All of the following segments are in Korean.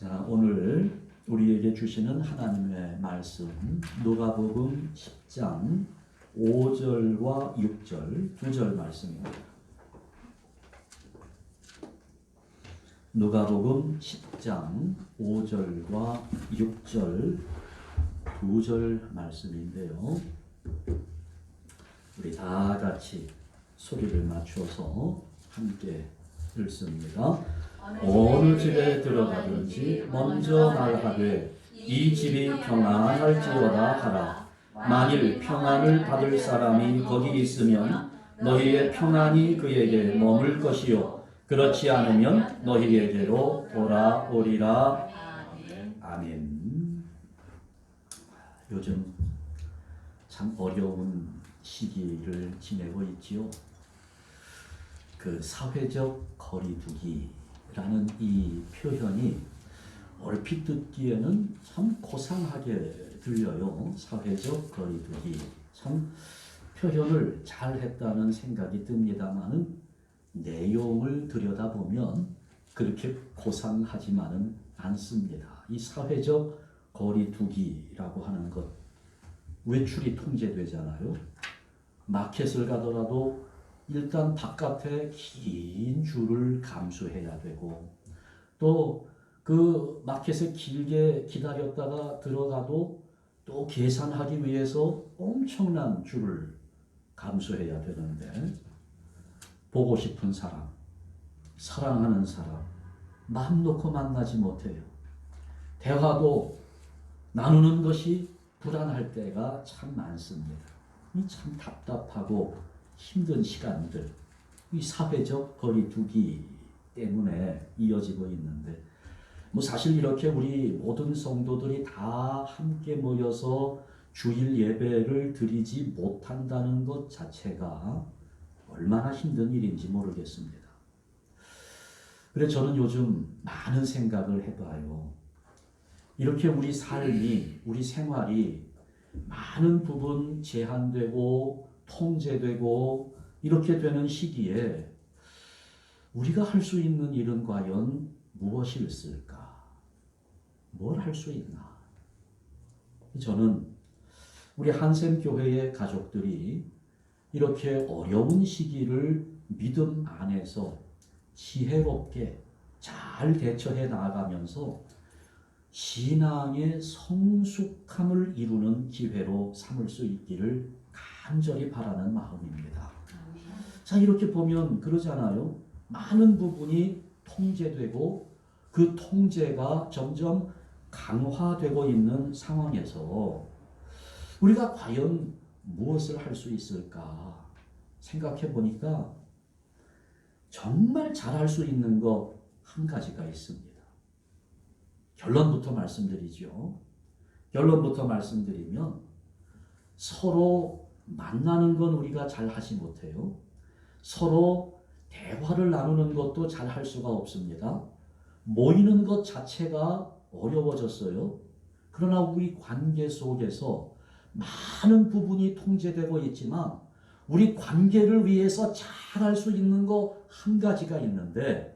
자, 오늘 우리에게 주시는 하나님의 말씀 누가복음 10장 5절과 6절 두 절 말씀입니다. 누가복음 10장 5절과 6절 두 절 말씀인데요. 우리 다 같이 소리를 맞춰서 함께 읽습니다. 어느 집에 들어가든지 먼저 말하되 이 집이 평안할지어다 하라. 만일 평안을 받을 사람이 거기 있으면 너희의 평안이 그에게 머물 것이요 그렇지 않으면 너희에게로 돌아오리라. 아멘. 요즘 참 어려운 시기를 지내고 있지요. 그 사회적 거리두기라는 이 표현이 얼핏 듣기에는 참 고상하게 들려요. 사회적 거리두기. 참 표현을 잘 했다는 생각이 듭니다만은 내용을 들여다보면 그렇게 고상하지만은 않습니다. 이 사회적 거리두기라고 하는 것, 외출이 통제되잖아요. 마켓을 가더라도 일단 바깥에 긴 줄을 감수해야 되고, 또 그 마켓에 길게 기다렸다가 들어가도 또 계산하기 위해서 엄청난 줄을 감수해야 되는데, 보고 싶은 사람, 사랑하는 사람 마음 놓고 만나지 못해요. 대화도 나누는 것이 불안할 때가 참 많습니다. 이 참 답답하고 힘든 시간들, 이 사회적 거리두기 때문에 이어지고 있는데, 사실 이렇게 우리 모든 성도들이 다 함께 모여서 주일 예배를 드리지 못한다는 것 자체가 얼마나 힘든 일인지 모르겠습니다. 그래서 저는 요즘 많은 생각을 해봐요. 이렇게 우리 삶이, 우리 생활이 많은 부분 제한되고 통제되고 이렇게 되는 시기에 우리가 할 수 있는 일은 과연 무엇이 있을까? 뭘 할 수 있나? 저는 우리 한샘교회의 가족들이 이렇게 어려운 시기를 믿음 안에서 지혜롭게 잘 대처해 나아가면서 신앙의 성숙함을 이루는 기회로 삼을 수 있기를 간절히 바라는 마음입니다. 자, 이렇게 보면 그러잖아요. 많은 부분이 통제되고 그 통제가 점점 강화되고 있는 상황에서 우리가 과연 무엇을 할 수 있을까 생각해 보니까 정말 잘할 수 있는 거 한 가지가 있습니다. 결론부터 말씀드리죠. 결론부터 말씀드리면 서로 만나는 건 우리가 잘 하지 못해요. 서로 대화를 나누는 것도 잘 할 수가 없습니다. 모이는 것 자체가 어려워졌어요. 그러나 우리 관계 속에서 많은 부분이 통제되고 있지만 우리 관계를 위해서 잘 할 수 있는 거 한 가지가 있는데,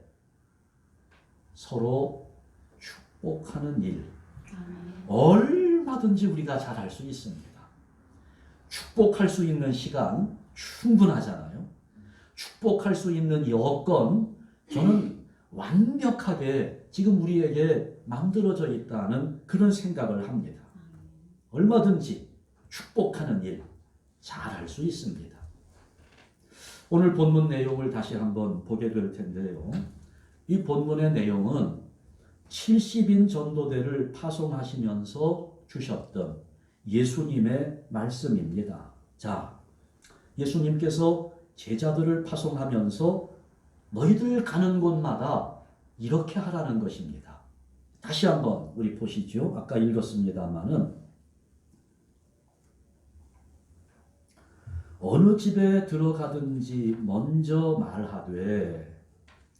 서로 축복하는 일. 얼마든지 우리가 잘 할 수 있습니다. 축복할 수 있는 시간 충분하잖아요. 축복할 수 있는 여건, 저는 완벽하게 지금 우리에게 만들어져 있다는 그런 생각을 합니다. 얼마든지 축복하는 일 잘 할 수 있습니다. 오늘 본문 내용을 다시 한번 보게 될 텐데요. 이 본문의 내용은 70인 전도대를 파송하시면서 주셨던 예수님의 말씀입니다. 자, 예수님께서 제자들을 파송하면서 너희들 가는 곳마다 이렇게 하라는 것입니다. 다시 한번 우리 보시죠. 아까 읽었습니다마는 어느 집에 들어가든지 먼저 말하되,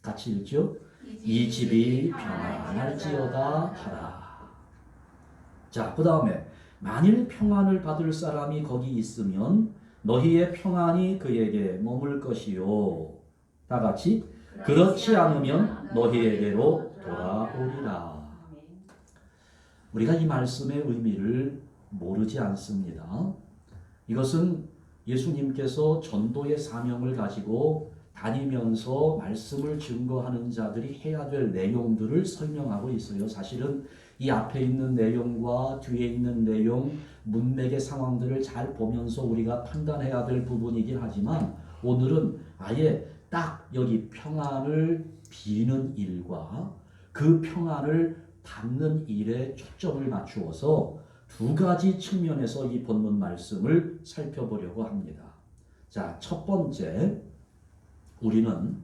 같이 읽죠. 이 집이 평안할지어다 하라. 자, 그 다음에 만일 평안을 받을 사람이 거기 있으면 너희의 평안이 그에게 머물 것이요. 다 같이 그렇지 않으면 너희에게로 돌아오리라. 우리가 이 말씀의 의미를 모르지 않습니다. 이것은 예수님께서 전도의 사명을 가지고 다니면서 말씀을 증거하는 자들이 해야 될 내용들을 설명하고 있어요. 사실은 이 앞에 있는 내용과 뒤에 있는 내용, 문맥의 상황들을 잘 보면서 우리가 판단해야 될 부분이긴 하지만 오늘은 아예 딱 여기 평안을 비는 일과 그 평안을 받는 일에 초점을 맞추어서 두 가지 측면에서 이 본문 말씀을 살펴보려고 합니다. 자, 첫 번째, 우리는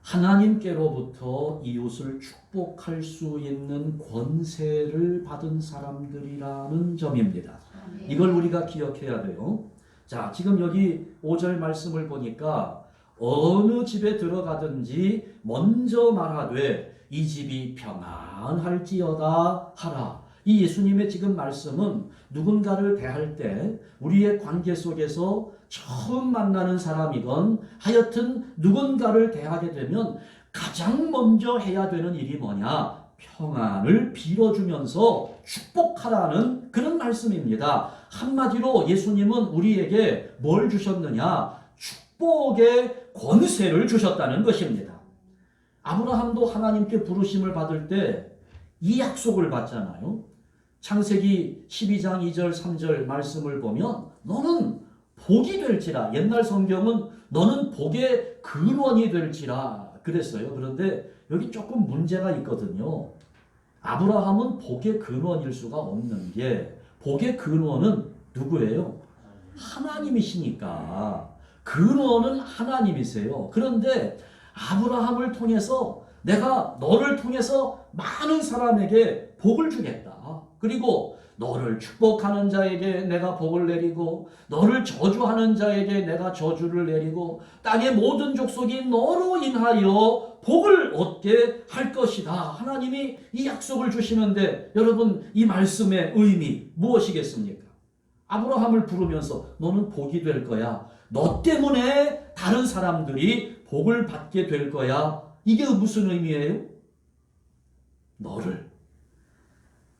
하나님께로부터 이웃을 축복할 수 있는 권세를 받은 사람들이라는 점입니다. 이걸 우리가 기억해야 돼요. 자, 지금 여기 5절 말씀을 보니까 어느 집에 들어가든지 먼저 말하되 이 집이 평안할지어다 하라. 이 예수님의 지금 말씀은 누군가를 대할 때 우리의 관계 속에서 처음 만나는 사람이건 하여튼 누군가를 대하게 되면 가장 먼저 해야 되는 일이 뭐냐? 평안을 빌어주면서 축복하라는 그런 말씀입니다. 한마디로 예수님은 우리에게 뭘 주셨느냐? 축복의 권세를 주셨다는 것입니다. 아브라함도 하나님께 부르심을 받을 때 이 약속을 받잖아요. 창세기 12장 2절 3절 말씀을 보면 너는 복이 될지라, 옛날 성경은 너는 복의 근원이 될지라 그랬어요. 그런데 여기 조금 문제가 있거든요. 아브라함은 복의 근원일 수가 없는 게 복의 근원은 누구예요? 하나님이시니까. 근원은 하나님이세요. 그런데 아브라함을 통해서 내가 너를 통해서 많은 사람에게 복을 주겠다. 그리고 너를 축복하는 자에게 내가 복을 내리고 너를 저주하는 자에게 내가 저주를 내리고 땅의 모든 족속이 너로 인하여 복을 얻게 할 것이다. 하나님이 이 약속을 주시는데 여러분 이 말씀의 의미 무엇이겠습니까? 아브라함을 부르면서 너는 복이 될 거야. 너 때문에 다른 사람들이 복을 받게 될 거야. 이게 무슨 의미예요? 너를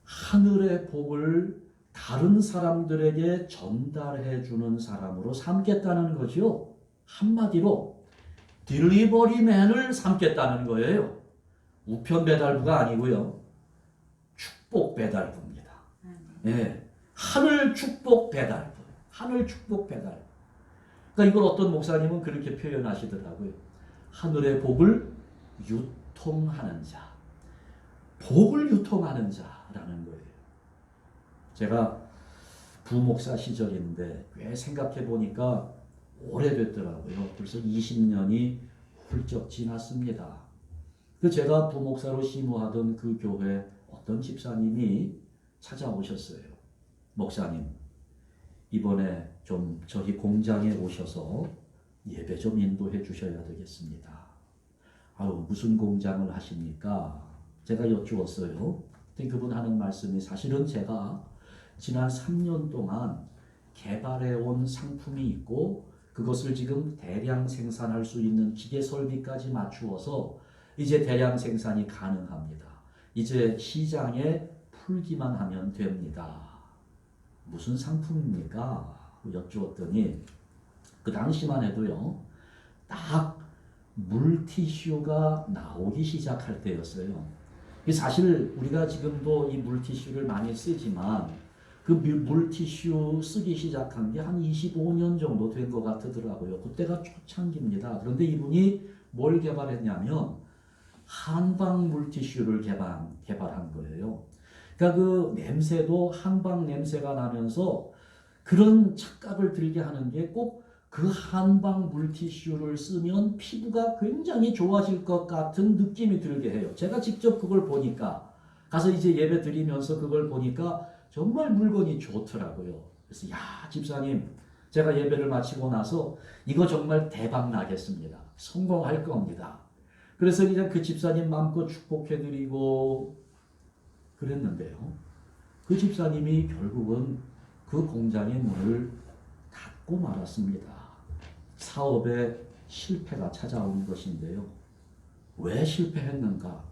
하늘의 복을 다른 사람들에게 전달해 주는 사람으로 삼겠다는 거죠. 한마디로 딜리버리맨을 삼겠다는 거예요. 우편 배달부가 아니고요. 축복 배달부입니다. 예, 하늘 축복 배달부. 하늘 축복 배달부. 그러니까 이걸 어떤 목사님은 그렇게 표현하시더라고요. 하늘의 복을 유통하는 자. 복을 유통하는 자라는 거예요. 제가 부목사 시절인데 꽤 생각해 보니까 오래됐더라고요. 벌써 20년이 훌쩍 지났습니다. 제가 부목사로 심우하던 그 교회 어떤 집사님이 찾아오셨어요. 목사님, 이번에 좀 저희 공장에 오셔서 예배 좀 인도해 주셔야 되겠습니다. 아유, 무슨 공장을 하십니까? 제가 여쭈었어요. 그분 하는 말씀이 사실은 제가 지난 3년 동안 개발해 온 상품이 있고 그것을 지금 대량 생산할 수 있는 기계 설비까지 맞추어서 이제 대량 생산이 가능합니다. 이제 시장에 풀기만 하면 됩니다. 무슨 상품입니까? 여쭈었더니 그 당시만 해도요. 딱 물티슈가 나오기 시작할 때였어요. 사실 우리가 지금도 이 물티슈를 많이 쓰지만 그 물티슈 쓰기 시작한 게 한 25년 정도 된 것 같더라고요. 그때가 초창기입니다. 그런데 이분이 뭘 개발했냐면 한방 물티슈를 개발한 거예요. 그러니까 그 냄새도 한방 냄새가 나면서 그런 착각을 들게 하는 게 꼭 그 한방 물티슈를 쓰면 피부가 굉장히 좋아질 것 같은 느낌이 들게 해요. 제가 직접 그걸 보니까 가서 이제 예배 드리면서 그걸 보니까 정말 물건이 좋더라고요. 그래서 야, 집사님, 제가 예배를 마치고 나서 이거 정말 대박 나겠습니다. 성공할 겁니다. 그래서 그냥 그 집사님 마음껏 축복해드리고 그랬는데요. 그 집사님이 결국은 그 공장의 문을 닫고 말았습니다. 사업에 실패가 찾아온 것인데요. 왜 실패했는가?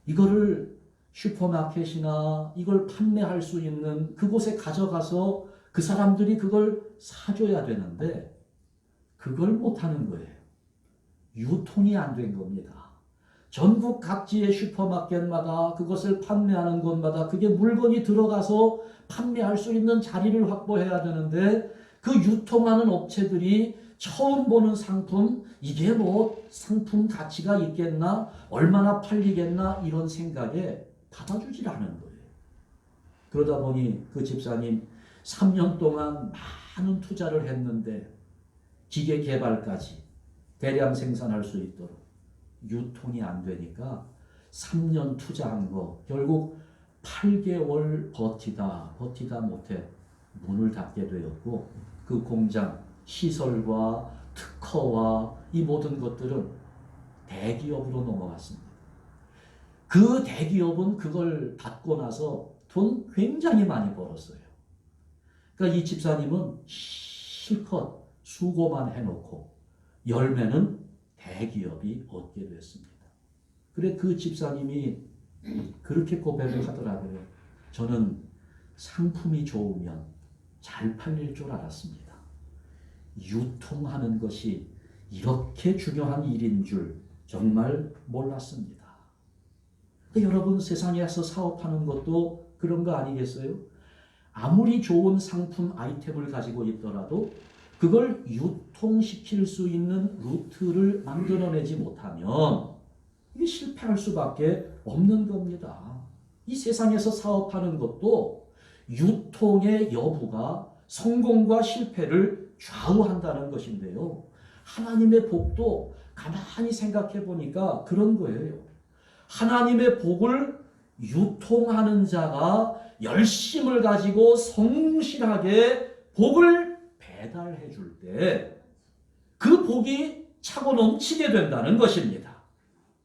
이거를 슈퍼마켓이나 이걸 판매할 수 있는 그곳에 가져가서 그 사람들이 그걸 사줘야 되는데 그걸 못하는 거예요. 유통이 안 된 겁니다. 전국 각지의 슈퍼마켓마다 그것을 판매하는 곳마다 그게 물건이 들어가서 판매할 수 있는 자리를 확보해야 되는데 그 유통하는 업체들이 처음 보는 상품, 이게 뭐 상품 가치가 있겠나? 얼마나 팔리겠나? 이런 생각에 받아주질 않은 거예요. 그러다 보니 그 집사님 3년 동안 많은 투자를 했는데 기계 개발까지 대량 생산할 수 있도록 유통이 안 되니까 3년 투자한 거 결국 8개월 버티다 못해 문을 닫게 되었고 그 공장 시설과 특허와 이 모든 것들은 대기업으로 넘어갔습니다. 그 대기업은 그걸 닫고 나서 돈 굉장히 많이 벌었어요. 그러니까 이 집사님은 실컷 수고만 해놓고 열매는 대기업이 얻게 됐습니다. 그래 그 집사님이 그렇게 고백을 하더라고요. 저는 상품이 좋으면 잘 팔릴 줄 알았습니다. 유통하는 것이 이렇게 중요한 일인 줄 정말 몰랐습니다. 여러분 세상에서 사업하는 것도 그런 거 아니겠어요? 아무리 좋은 상품 아이템을 가지고 있더라도 그걸 유통시킬 수 있는 루트를 만들어내지 못하면 이게 실패할 수밖에 없는 겁니다. 이 세상에서 사업하는 것도 유통의 여부가 성공과 실패를 좌우한다는 것인데요. 하나님의 복도 가만히 생각해 보니까 그런 거예요. 하나님의 복을 유통하는 자가 열심을 가지고 성실하게 복을 배달해 줄 때 그 복이 차고 넘치게 된다는 것입니다.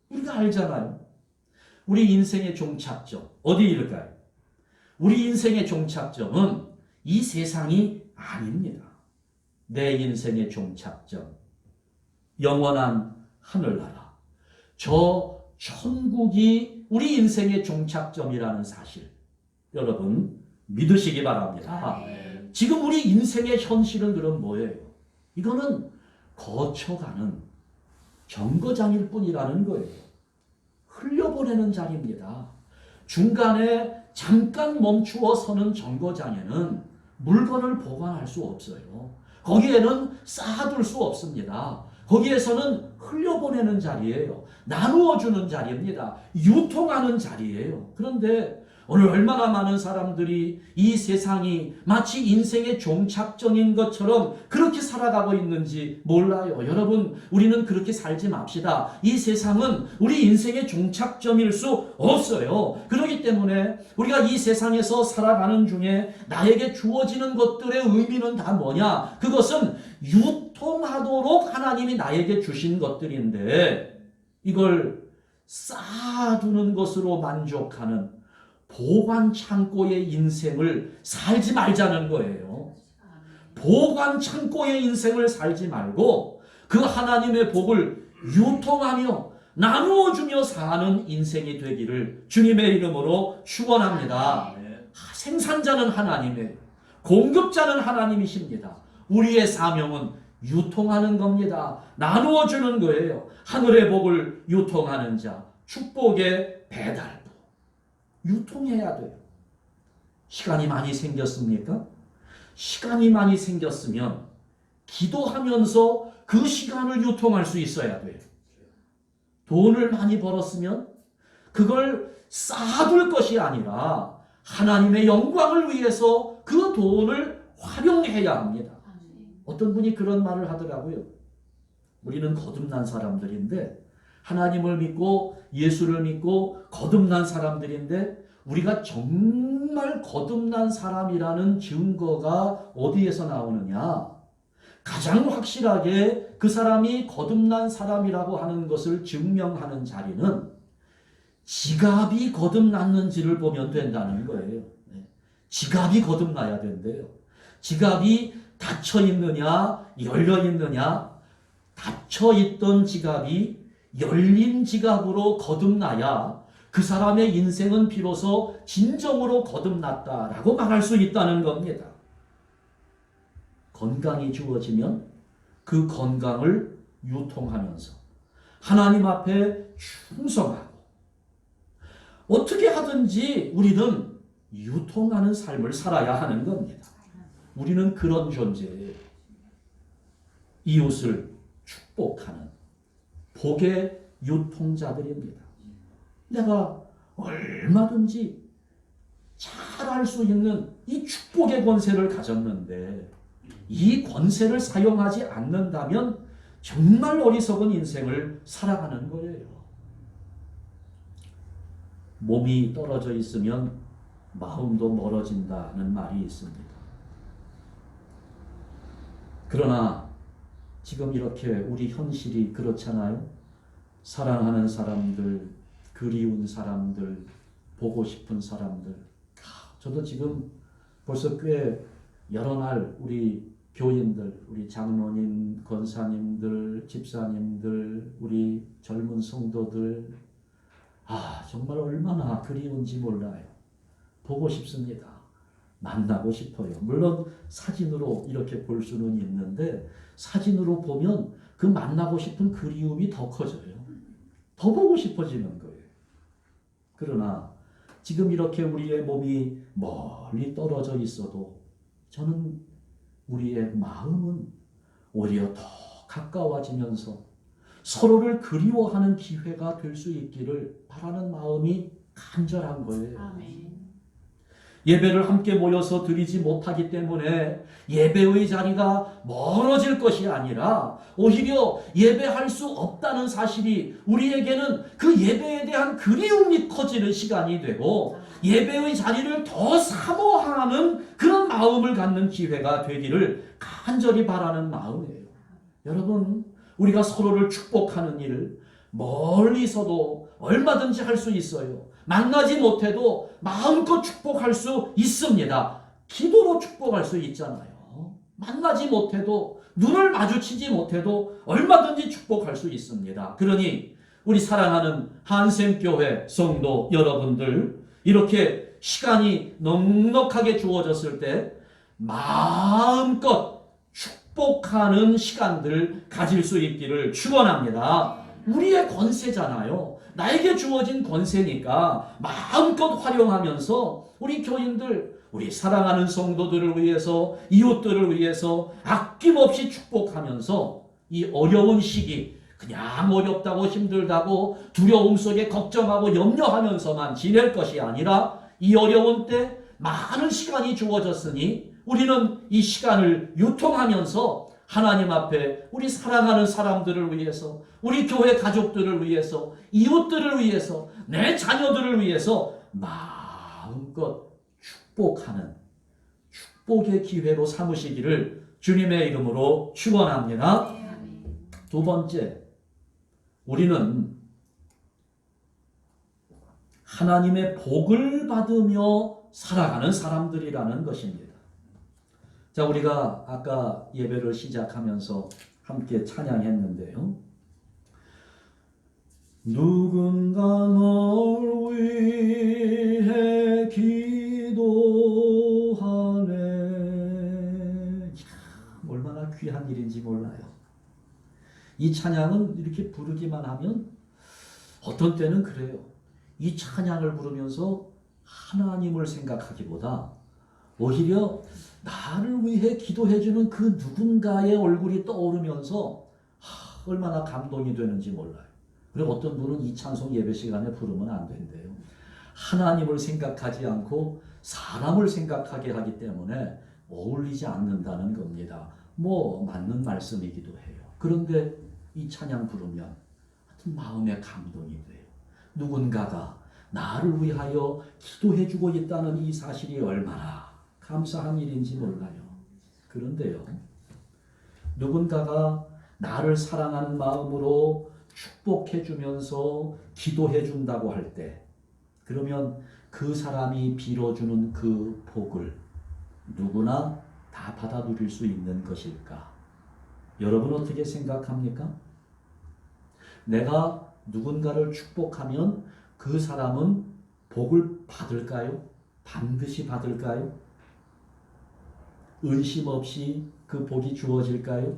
우리가 알잖아요. 우리 인생의 종착점 어디일까요? 우리 인생의 종착점은 이 세상이 아닙니다. 내 인생의 종착점 영원한 하늘나라, 저 천국이 우리 인생의 종착점이라는 사실 여러분 믿으시기 바랍니다. 지금 우리 인생의 현실은 그럼 뭐예요? 이거는 거쳐가는 정거장일 뿐이라는 거예요. 흘려보내는 자리입니다. 중간에 잠깐 멈추어 서는 정거장에는 물건을 보관할 수 없어요. 거기에는 쌓아둘 수 없습니다. 거기에서는 흘려보내는 자리예요. 나누어주는 자리입니다. 유통하는 자리예요. 그런데 오늘 얼마나 많은 사람들이 이 세상이 마치 인생의 종착점인 것처럼 그렇게 살아가고 있는지 몰라요. 여러분, 우리는 그렇게 살지 맙시다. 이 세상은 우리 인생의 종착점일 수 없어요. 그렇기 때문에 우리가 이 세상에서 살아가는 중에 나에게 주어지는 것들의 의미는 다 뭐냐? 그것은 유통하도록 하나님이 나에게 주신 것들인데 이걸 쌓아두는 것으로 만족하는 보관 창고의 인생을 살지 말자는 거예요. 보관 창고의 인생을 살지 말고 그 하나님의 복을 유통하며 나누어주며 사는 인생이 되기를 주님의 이름으로 축원합니다. 생산자는 하나님이에요. 공급자는 하나님이십니다. 우리의 사명은 유통하는 겁니다. 나누어주는 거예요. 하늘의 복을 유통하는 자, 축복의 배달부. 유통해야 돼요. 시간이 많이 생겼습니까? 시간이 많이 생겼으면 기도하면서 그 시간을 유통할 수 있어야 돼요. 돈을 많이 벌었으면 그걸 쌓아둘 것이 아니라 하나님의 영광을 위해서 그 돈을 활용해야 합니다. 어떤 분이 그런 말을 하더라고요. 우리는 거듭난 사람들인데 하나님을 믿고 예수를 믿고 거듭난 사람들인데 우리가 정말 거듭난 사람이라는 증거가 어디에서 나오느냐? 가장 확실하게 그 사람이 거듭난 사람이라고 하는 것을 증명하는 자리는 지갑이 거듭났는지를 보면 된다는 거예요. 지갑이 거듭나야 된대요. 지갑이 닫혀 있느냐, 열려 있느냐? 닫혀 있던 지갑이 열린 지갑으로 거듭나야 그 사람의 인생은 비로소 진정으로 거듭났다라고 말할 수 있다는 겁니다. 건강이 주어지면 그 건강을 유통하면서 하나님 앞에 충성하고 어떻게 하든지 우리는 유통하는 삶을 살아야 하는 겁니다. 우리는 그런 존재예요. 이웃을 축복하는 복의 유통자들입니다. 내가 얼마든지 잘할 수 있는 이 축복의 권세를 가졌는데 이 권세를 사용하지 않는다면 정말 어리석은 인생을 살아가는 거예요. 몸이 떨어져 있으면 마음도 멀어진다는 말이 있습니다. 그러나 지금 이렇게 우리 현실이 그렇잖아요. 사랑하는 사람들, 그리운 사람들, 보고 싶은 사람들. 저도 지금 벌써 꽤 여러 날 우리 교인들, 우리 장로님, 권사님들, 집사님들, 우리 젊은 성도들, 정말 얼마나 그리운지 몰라요. 보고 싶습니다. 만나고 싶어요. 물론 사진으로 이렇게 볼 수는 있는데 사진으로 보면 그 만나고 싶은 그리움이 더 커져요. 더 보고 싶어지는 거예요. 그러나 지금 이렇게 우리의 몸이 멀리 떨어져 있어도 저는 우리의 마음은 오히려 더 가까워지면서 서로를 그리워하는 기회가 될 수 있기를 바라는 마음이 간절한 거예요. 아멘. 예배를 함께 모여서 드리지 못하기 때문에 예배의 자리가 멀어질 것이 아니라 오히려 예배할 수 없다는 사실이 우리에게는 그 예배에 대한 그리움이 커지는 시간이 되고 예배의 자리를 더 사모하는 그런 마음을 갖는 기회가 되기를 간절히 바라는 마음이에요. 여러분, 우리가 서로를 축복하는 일 멀리서도 얼마든지 할 수 있어요. 만나지 못해도 마음껏 축복할 수 있습니다. 기도로 축복할 수 있잖아요. 만나지 못해도 눈을 마주치지 못해도 얼마든지 축복할 수 있습니다. 그러니 우리 사랑하는 한샘교회 성도 여러분들, 이렇게 시간이 넉넉하게 주어졌을 때 마음껏 축복하는 시간들 가질 수 있기를 축원합니다. 우리의 권세잖아요. 나에게 주어진 권세니까 마음껏 활용하면서 우리 교인들, 우리 사랑하는 성도들을 위해서, 이웃들을 위해서 아낌없이 축복하면서 이 어려운 시기, 그냥 어렵다고 힘들다고 두려움 속에 걱정하고 염려하면서만 지낼 것이 아니라 이 어려운 때 많은 시간이 주어졌으니 우리는 이 시간을 유통하면서 하나님 앞에 우리 사랑하는 사람들을 위해서, 우리 교회 가족들을 위해서, 이웃들을 위해서, 내 자녀들을 위해서 마음껏 축복하는 축복의 기회로 삼으시기를 주님의 이름으로 축원합니다. 두 번째, 우리는 하나님의 복을 받으며 살아가는 사람들이라는 것입니다. 자, 우리가 아까 예배를 시작하면서 함께 찬양했는데요. 누군가 널 위해 기도하네. 얼마나 귀한 일인지 몰라요. 이 찬양은 이렇게 부르기만 하면 어떤 때는 그래요. 이 찬양을 부르면서 하나님을 생각하기보다 오히려 나를 위해 기도해주는 그 누군가의 얼굴이 떠오르면서 얼마나 감동이 되는지 몰라요. 그리고 어떤 분은 이 찬송 예배 시간에 부르면 안 된대요. 하나님을 생각하지 않고 사람을 생각하게 하기 때문에 어울리지 않는다는 겁니다. 맞는 말씀이기도 해요. 그런데 이 찬양 부르면 하여튼 마음에 감동이 돼요. 누군가가 나를 위하여 기도해주고 있다는 이 사실이 얼마나 감사한 일인지 몰라요. 그런데요, 누군가가 나를 사랑하는 마음으로 축복해주면서 기도해준다고 할 때, 그러면 그 사람이 빌어주는 그 복을 누구나 다 받아 누릴 수 있는 것일까? 여러분 어떻게 생각합니까? 내가 누군가를 축복하면 그 사람은 복을 받을까요? 반드시 받을까요? 의심 없이 그 복이 주어질까요?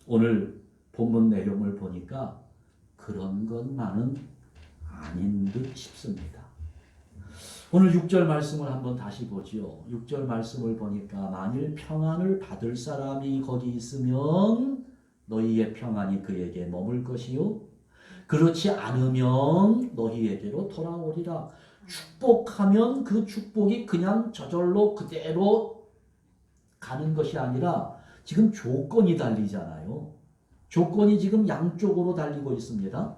오늘 본문 내용을 보니까 그런 것만은 아닌 듯 싶습니다. 오늘 6절 말씀을 한번 다시 보지요. 6절 말씀을 보니까 만일 평안을 받을 사람이 거기 있으면 너희의 평안이 그에게 머물 것이요 그렇지 않으면 너희에게로 돌아오리라. 축복하면 그 축복이 그냥 저절로 그대로 가는 것이 아니라 지금 조건이 달리잖아요. 조건이 지금 양쪽으로 달리고 있습니다.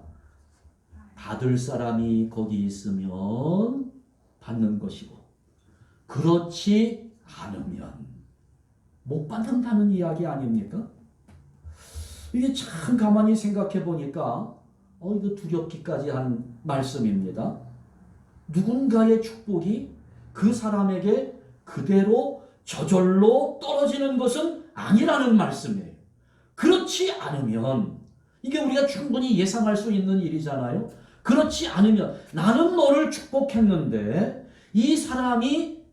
받을 사람이 거기 있으면 받는 것이고 그렇지 않으면 못 받는다는 이야기 아닙니까? 이게 참 가만히 생각해 보니까 이거 두렵기까지 한 말씀입니다. 누군가의 축복이 그 사람에게 그대로 저절로 떨어지는 것은 아니라는 말씀이에요. 그렇지 않으면 이게 우리가 충분히 예상할 수 있는 일이잖아요. 그렇지 않으면 나는 너를 축복했는데 이 사람이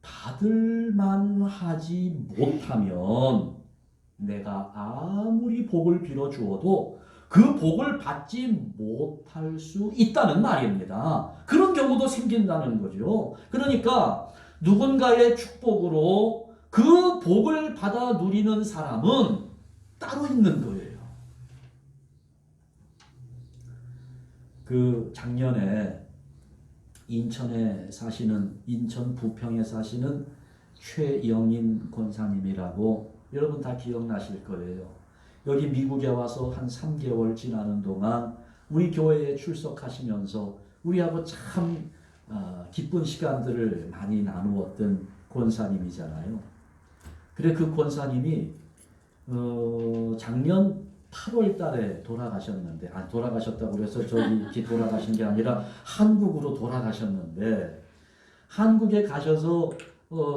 받을만 하지 못하면 내가 아무리 복을 빌어 주어도 그 복을 받지 못할 수 있다는 말입니다. 그런 경우도 생긴다는 거죠. 그러니까 누군가의 축복으로 그 복을 받아 누리는 사람은 따로 있는 거예요. 그 작년에 인천 부평에 사시는 최영인 권사님이라고 여러분 다 기억나실 거예요. 여기 미국에 와서 한 3개월 지나는 동안 우리 교회에 출석하시면서 우리하고 참 기쁜 시간들을 많이 나누었던 권사님이잖아요. 그래 그 권사님이 작년 8월 달에 돌아가셨는데 돌아가셨다고 그래서 저기 돌아가신 게 아니라 한국으로 돌아가셨는데 한국에 가셔서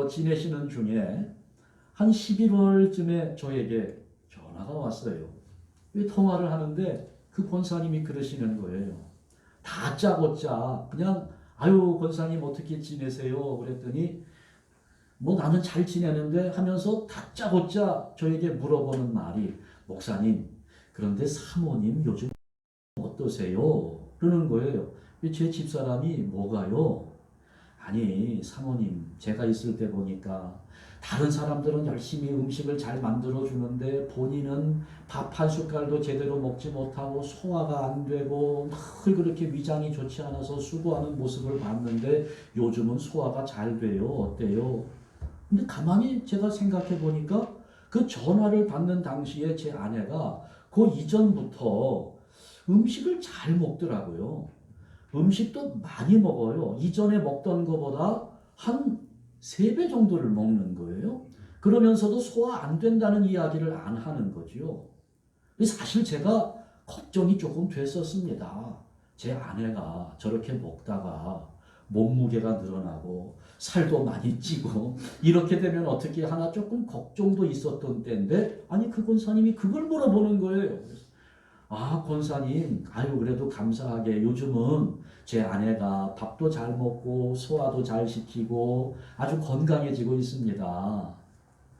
지내시는 중에 한 11월쯤에 저에게 전화가 왔어요. 왜 통화를 하는데 그 권사님이 그러시는 거예요. 다짜고짜 그냥 아유 권사님 어떻게 지내세요? 그랬더니 뭐 나는 잘 지내는데 하면서 다짜고짜 저에게 물어보는 말이 목사님 그런데 사모님 요즘 어떠세요? 그러는 거예요. 제 집사람이 뭐가요? 아니 사모님 제가 있을 때 보니까 다른 사람들은 열심히 음식을 잘 만들어주는데 본인은 밥 한 숟갈도 제대로 먹지 못하고 소화가 안 되고 늘 그렇게 위장이 좋지 않아서 수고하는 모습을 봤는데 요즘은 소화가 잘 돼요. 어때요? 근데 가만히 제가 생각해 보니까 그 전화를 받는 당시에 제 아내가 그 이전부터 음식을 잘 먹더라고요. 음식도 많이 먹어요. 이전에 먹던 것보다 한 3배 정도를 먹는 거예요. 그러면서도 소화 안 된다는 이야기를 안 하는 거죠. 사실 제가 걱정이 조금 됐었습니다. 제 아내가 저렇게 먹다가 몸무게가 늘어나고 살도 많이 찌고 이렇게 되면 어떻게 하나 조금 걱정도 있었던 때인데 아니 그 권사님이 그걸 물어보는 거예요. 아 권사님 아유 그래도 감사하게 요즘은 제 아내가 밥도 잘 먹고 소화도 잘 시키고 아주 건강해지고 있습니다.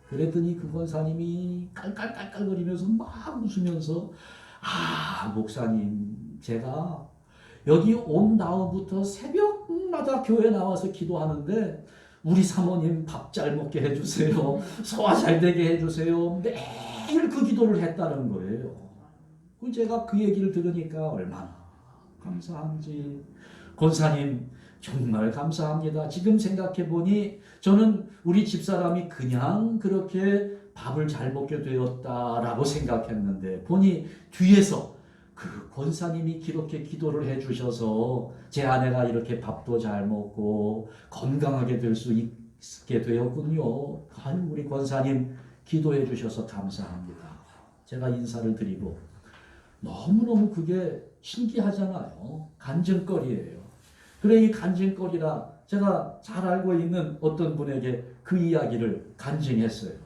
그랬더니 그 권사님이 깔깔깔깔거리면서 막 웃으면서 아 목사님 제가 여기 온 다음부터 새벽마다 교회 나와서 기도하는데 우리 사모님 밥 잘 먹게 해주세요. 소화 잘 되게 해주세요. 매일 그 기도를 했다는 거예요. 제가 그 얘기를 들으니까 얼마나 감사한지. 권사님 정말 감사합니다. 지금 생각해보니 저는 우리 집사람이 그냥 그렇게 밥을 잘 먹게 되었다라고 생각했는데 보니 뒤에서 그 권사님이 그렇게 기도를 해주셔서 제 아내가 이렇게 밥도 잘 먹고 건강하게 될 수 있게 되었군요. 아유 우리 권사님 기도해 주셔서 감사합니다. 제가 인사를 드리고 너무너무 그게 신기하잖아요. 간증거리예요. 그래 이 간증거리라 제가 잘 알고 있는 어떤 분에게 그 이야기를 간증했어요.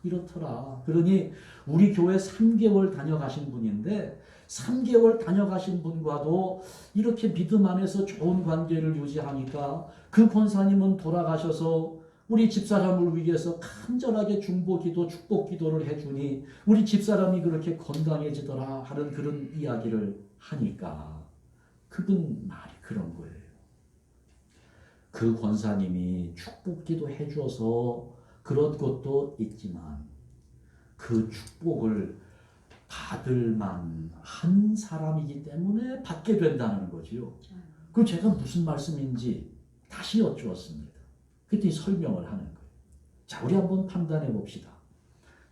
이렇더라. 그러니 우리 교회 3개월 다녀가신 분인데 3개월 다녀가신 분과도 이렇게 믿음 안에서 좋은 관계를 유지하니까 그 권사님은 돌아가셔서 우리 집사람을 위해서 간절하게 중보기도 축복기도를 해주니 우리 집사람이 그렇게 건강해지더라 하는 그런 이야기를 하니까 그분 말이 그런 거예요. 그 권사님이 축복기도 해줘서 그런 것도 있지만 그 축복을 받을 만한 사람이기 때문에 받게 된다는 거지요. 그 제가 무슨 말씀인지 다시 여쭈었습니다. 그때 설명을 하는 거예요. 자, 우리 한번 판단해 봅시다.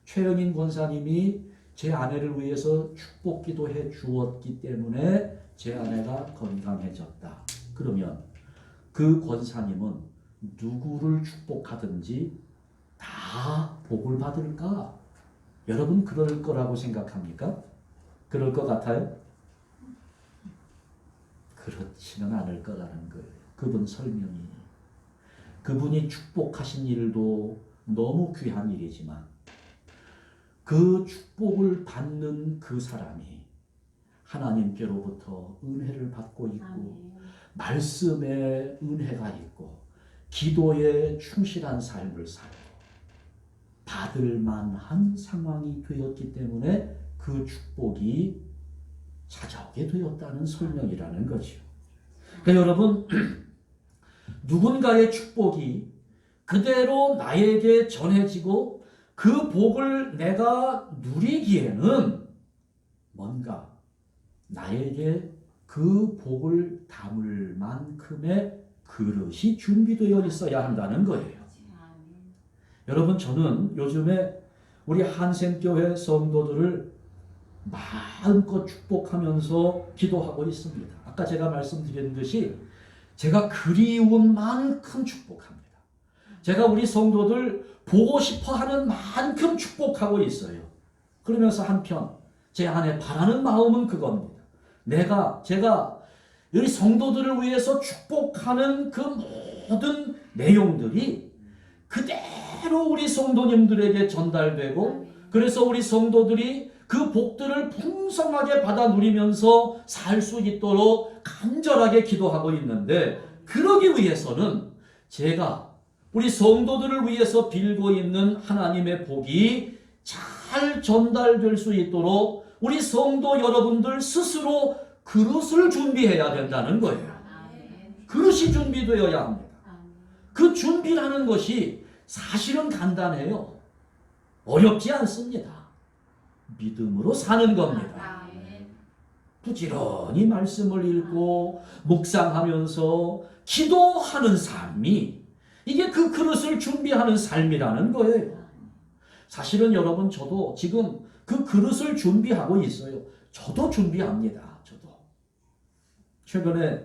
최영인 권사님이 제 아내를 위해서 축복기도 해 주었기 때문에 제 아내가 건강해졌다. 그러면 그 권사님은 누구를 축복하든지 다 복을 받을까? 여러분 그럴 거라고 생각합니까? 그럴 것 같아요? 그렇지는 않을 거라는 거예요. 그분 설명이. 그분이 축복하신 일도 너무 귀한 일이지만 그 축복을 받는 그 사람이 하나님께로부터 은혜를 받고 있고 말씀에 은혜가 있고 기도에 충실한 삶을 살고 받을 만한 상황이 되었기 때문에 그 축복이 찾아오게 되었다는 설명이라는 거죠. 그러니까 여러분 누군가의 축복이 그대로 나에게 전해지고 그 복을 내가 누리기에는 뭔가 나에게 그 복을 담을 만큼의 그릇이 준비되어 있어야 한다는 거예요. 여러분 저는 요즘에 우리 한샘교회 성도들을 마음껏 축복하면서 기도하고 있습니다. 아까 제가 말씀드린 듯이 제가 그리운 만큼 축복합니다. 제가 우리 성도들 보고 싶어하는 만큼 축복하고 있어요. 그러면서 한편 제 안에 바라는 마음은 그겁니다. 제가 우리 성도들을 위해서 축복하는 그 모든 내용들이 그대로 우리 성도님들에게 전달되고 그래서 우리 성도들이 그 복들을 풍성하게 받아 누리면서 살 수 있도록 간절하게 기도하고 있는데 그러기 위해서는 제가 우리 성도들을 위해서 빌고 있는 하나님의 복이 잘 전달될 수 있도록 우리 성도 여러분들 스스로 그릇을 준비해야 된다는 거예요. 그릇이 준비되어야 합니다. 그 준비라는 것이 사실은 간단해요. 어렵지 않습니다. 믿음으로 사는 겁니다. 부지런히 말씀을 읽고 묵상하면서 기도하는 삶이 이게 그 그릇을 준비하는 삶이라는 거예요. 사실은 여러분 저도 지금 그 그릇을 준비하고 있어요. 저도 준비합니다. 저도. 최근에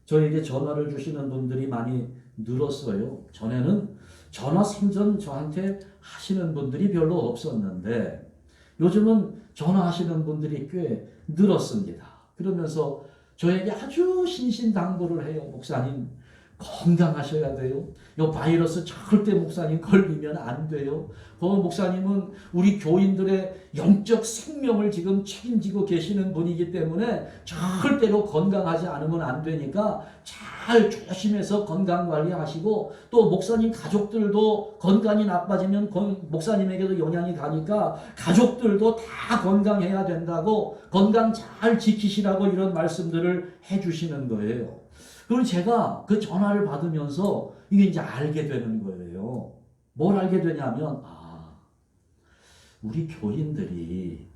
저에게 전화를 주시는 분들이 많이 늘었어요. 전에는 전화 생전 저한테 하시는 분들이 별로 없었는데 요즘은 전화하시는 분들이 꽤 늘었습니다. 그러면서 저에게 아주 신신당부를 해요. 목사님 건강하셔야 돼요. 이 바이러스 절대 목사님 걸리면 안 돼요. 목사님은 우리 교인들의 영적 생명을 지금 책임지고 계시는 분이기 때문에 절대로 건강하지 않으면 안 되니까 잘 조심해서 건강관리하시고 또 목사님 가족들도 건강이 나빠지면 목사님에게도 영향이 가니까 가족들도 다 건강해야 된다고 건강 잘 지키시라고 이런 말씀들을 해주시는 거예요. 그리고 제가 그 전화를 받으면서 이게 이제 알게 되는 거예요. 뭘 알게 되냐면 우리 교인들이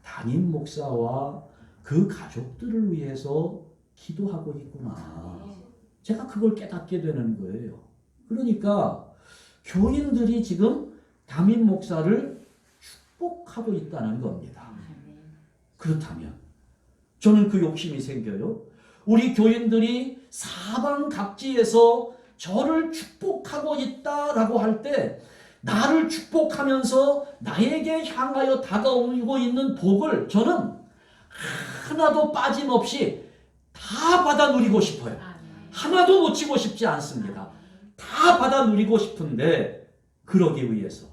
담임 목사와 그 가족들을 위해서 기도하고 있구나. 제가 그걸 깨닫게 되는 거예요. 그러니까 교인들이 지금 담임 목사를 축복하고 있다는 겁니다. 그렇다면 저는 그 욕심이 생겨요. 우리 교인들이 사방 각지에서 저를 축복하고 있다라고 할 때 나를 축복하면서 나에게 향하여 다가오고 있는 복을 저는 하나도 빠짐없이 다 받아 누리고 싶어요. 하나도 놓치고 싶지 않습니다. 다 받아 누리고 싶은데 그러기 위해서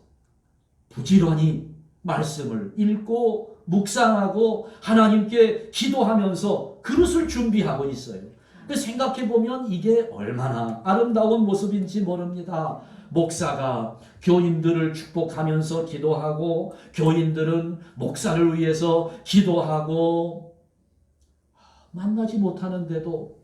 부지런히 말씀을 읽고 묵상하고 하나님께 기도하면서 그릇을 준비하고 있어요. 생각해 보면 이게 얼마나 아름다운 모습인지 모릅니다. 목사가 교인들을 축복하면서 기도하고 교인들은 목사를 위해서 기도하고 만나지 못하는데도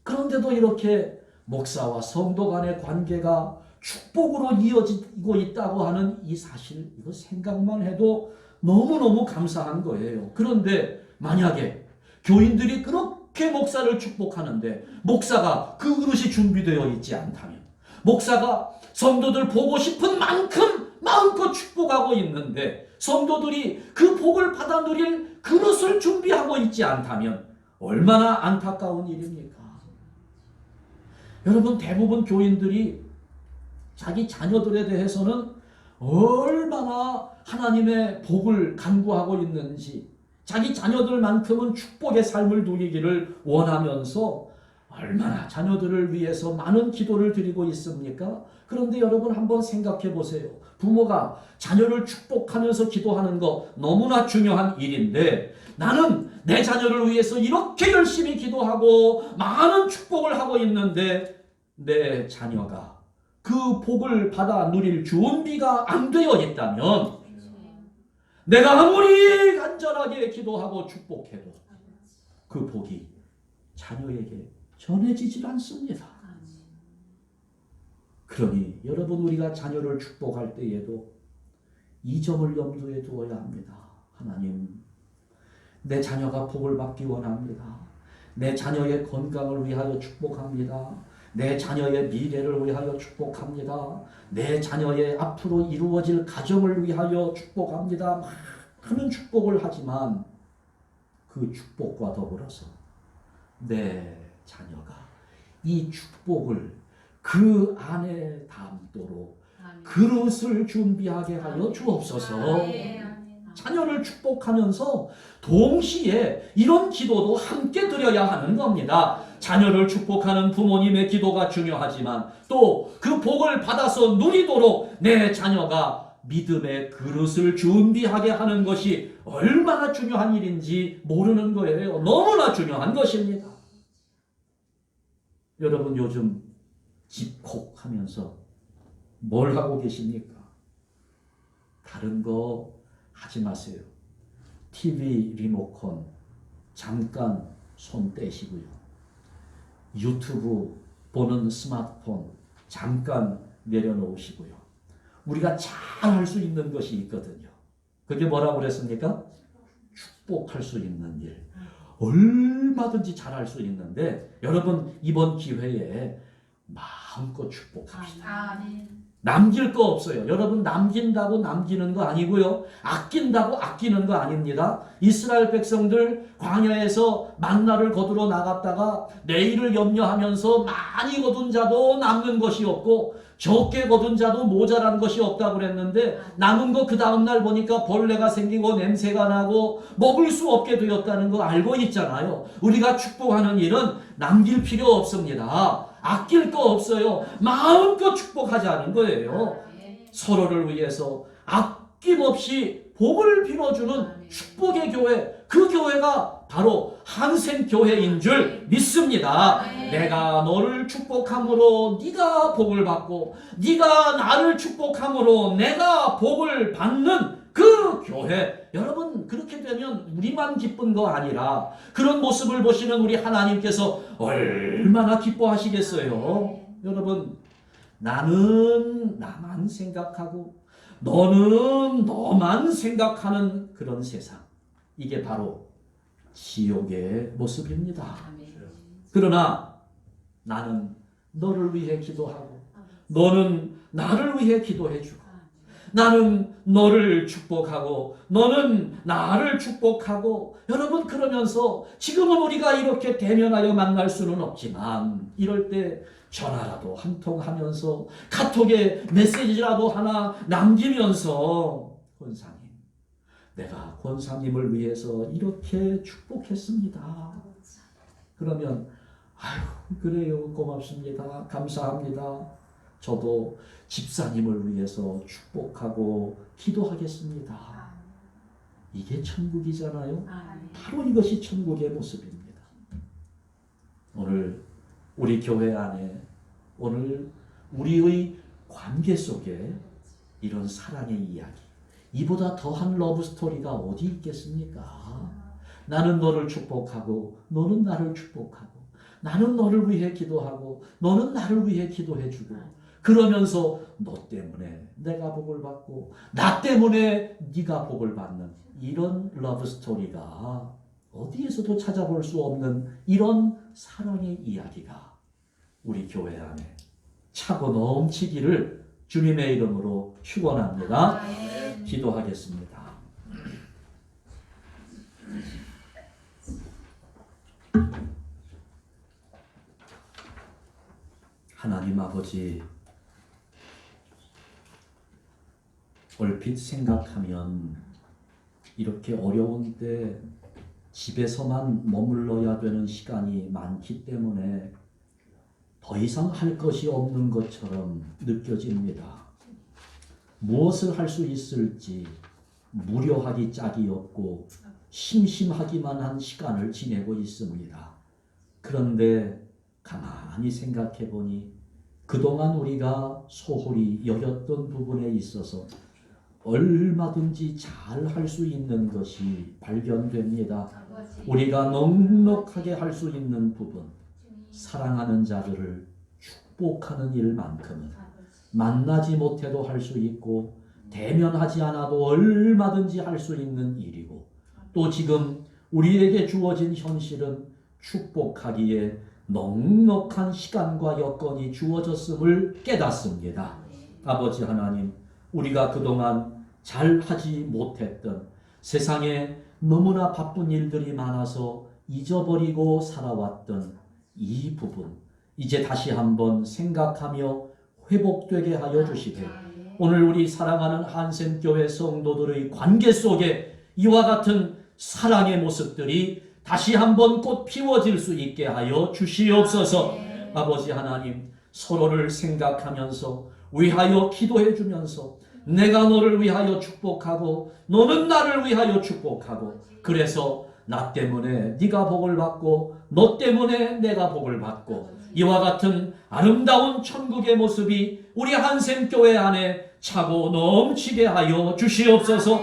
그런데도 이렇게 목사와 성도 간의 관계가 축복으로 이어지고 있다고 하는 이 사실, 이거 생각만 해도 너무너무 감사한 거예요. 그런데 만약에 교인들이 그렇게 목사를 축복하는데 목사가 그 그릇이 준비되어 있지 않다면, 목사가 성도들 보고 싶은 만큼 마음껏 축복하고 있는데 성도들이 그 복을 받아 누릴 그릇을 준비하고 있지 않다면 얼마나 안타까운 일입니까? 여러분, 대부분 교인들이 자기 자녀들에 대해서는 얼마나 하나님의 복을 간구하고 있는지, 자기 자녀들만큼은 축복의 삶을 누리기를 원하면서 얼마나 자녀들을 위해서 많은 기도를 드리고 있습니까? 그런데 여러분 한번 생각해 보세요. 부모가 자녀를 축복하면서 기도하는 거 너무나 중요한 일인데, 나는 내 자녀를 위해서 이렇게 열심히 기도하고 많은 축복을 하고 있는데 내 자녀가 그 복을 받아 누릴 준비가 안 되어 있다면 내가 아무리 간절하게 기도하고 축복해도 그 복이 자녀에게 전해지질 않습니다. 그러니 여러분, 우리가 자녀를 축복할 때에도 이 점을 염두에 두어야 합니다. 하나님, 내 자녀가 복을 받기 원합니다. 내 자녀의 건강을 위하여 축복합니다. 내 자녀의 미래를 위하여 축복합니다. 내 자녀의 앞으로 이루어질 가정을 위하여 축복합니다. 많은 축복을 하지만 그 축복과 더불어서 내 자녀가 이 축복을 그 안에 담도록 그릇을 준비하게 하여 주옵소서. 자녀를 축복하면서 동시에 이런 기도도 함께 드려야 하는 겁니다. 자녀를 축복하는 부모님의 기도가 중요하지만 또 그 복을 받아서 누리도록 내 자녀가 믿음의 그릇을 준비하게 하는 것이 얼마나 중요한 일인지 모르는 거예요. 너무나 중요한 것입니다. 여러분, 요즘 집콕하면서 뭘 하고 계십니까? 다른 거 하지 마세요. TV 리모컨 잠깐 손 떼시고요. 유튜브 보는 스마트폰 잠깐 내려놓으시고요. 우리가 잘 할 수 있는 것이 있거든요. 그게 뭐라고 그랬습니까? 축복할 수 있는 일. 얼마든지 잘 할 수 있는데 여러분, 이번 기회에 마음껏 축복합시다. 남길 거 없어요. 여러분, 남긴다고 남기는 거 아니고요. 아낀다고 아끼는 거 아닙니다. 이스라엘 백성들 광야에서 만나를 거두러 나갔다가 내일을 염려하면서 많이 거둔 자도 남는 것이 없고 적게 거둔 자도 모자란 것이 없다고 그랬는데 남은 거 그 다음날 보니까 벌레가 생기고 냄새가 나고 먹을 수 없게 되었다는 거 알고 있잖아요. 우리가 축복하는 일은 남길 필요 없습니다. 아낄 거 없어요. 마음껏 축복하자는 거예요. 서로를 위해서 아낌없이 복을 빌어주는 축복의 교회, 그 교회가 바로 한생교회인 줄 믿습니다. 내가 너를 축복함으로 네가 복을 받고 네가 나를 축복함으로 내가 복을 받는 그 교회. 여러분, 그렇게 되면 우리만 기쁜 거 아니라 그런 모습을 보시는 우리 하나님께서 얼마나 기뻐하시겠어요. 여러분, 나는 나만 생각하고 너는 너만 생각하는 그런 세상, 이게 바로 지옥의 모습입니다. 그러나 나는 너를 위해 기도하고 너는 나를 위해 기도해주고 나는 너를 축복하고 너는 나를 축복하고, 여러분, 그러면서 지금은 우리가 이렇게 대면하여 만날 수는 없지만 이럴 때 전화라도 한 통 하면서 카톡에 메시지라도 하나 남기면서 권사님, 내가 권사님을 위해서 이렇게 축복했습니다. 그러면 아유, 그래요, 고맙습니다, 감사합니다, 저도 집사님을 위해서 축복하고 기도하겠습니다. 이게 천국이잖아요. 바로 이것이 천국의 모습입니다. 오늘 우리 교회 안에, 오늘 우리의 관계 속에 이런 사랑의 이야기, 이보다 더한 러브 스토리가 어디 있겠습니까? 나는 너를 축복하고 너는 나를 축복하고, 나는 너를 위해 기도하고 너는 나를 위해 기도해주고, 그러면서 너 때문에 내가 복을 받고 나 때문에 네가 복을 받는 이런 러브 스토리가 어디에서도 찾아볼 수 없는 이런 사랑의 이야기가 우리 교회 안에 차고 넘치기를 주님의 이름으로 축원합니다. 기도하겠습니다. 하나님 아버지, 얼핏 생각하면 이렇게 어려운 때 집에서만 머물러야 되는 시간이 많기 때문에 더 이상 할 것이 없는 것처럼 느껴집니다. 무엇을 할 수 있을지 무료하기 짝이 없고 심심하기만 한 시간을 지내고 있습니다. 그런데 가만히 생각해 보니 그동안 우리가 소홀히 여겼던 부분에 있어서 얼마든지 잘 할 수 있는 것이 발견됩니다. 우리가 넉넉하게 할 수 있는 부분, 사랑하는 자들을 축복하는 일만큼은 만나지 못해도 할 수 있고 대면하지 않아도 얼마든지 할 수 있는 일이고, 또 지금 우리에게 주어진 현실은 축복하기에 넉넉한 시간과 여건이 주어졌음을 깨닫습니다. 아버지 하나님, 우리가 그동안 잘 하지 못했던, 세상에 너무나 바쁜 일들이 많아서 잊어버리고 살아왔던 이 부분, 이제 다시 한번 생각하며 회복되게 하여 주시되, 오늘 우리 사랑하는 한샘교회 성도들의 관계 속에 이와 같은 사랑의 모습들이 다시 한번 꽃 피워질 수 있게 하여 주시옵소서. 아버지 하나님, 서로를 생각하면서 위하여 기도해 주면서 내가 너를 위하여 축복하고 너는 나를 위하여 축복하고, 그래서 나 때문에 네가 복을 받고 너 때문에 내가 복을 받고, 이와 같은 아름다운 천국의 모습이 우리 한샘교회 안에 차고 넘치게 하여 주시옵소서.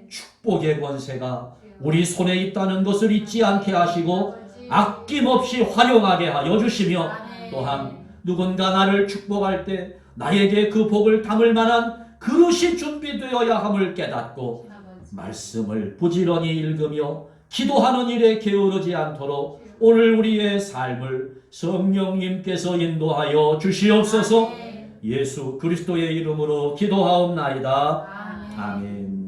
축복의 권세가 우리 손에 있다는 것을 잊지 않게 하시고 아낌없이 활용하게 하여 주시며, 또한 누군가 나를 축복할 때 나에게 그 복을 담을 만한 그릇이 준비되어야 함을 깨닫고 말씀을 부지런히 읽으며 기도하는 일에 게으르지 않도록 오늘 우리의 삶을 성령님께서 인도하여 주시옵소서. 예수 그리스도의 이름으로 기도하옵나이다. 아멘.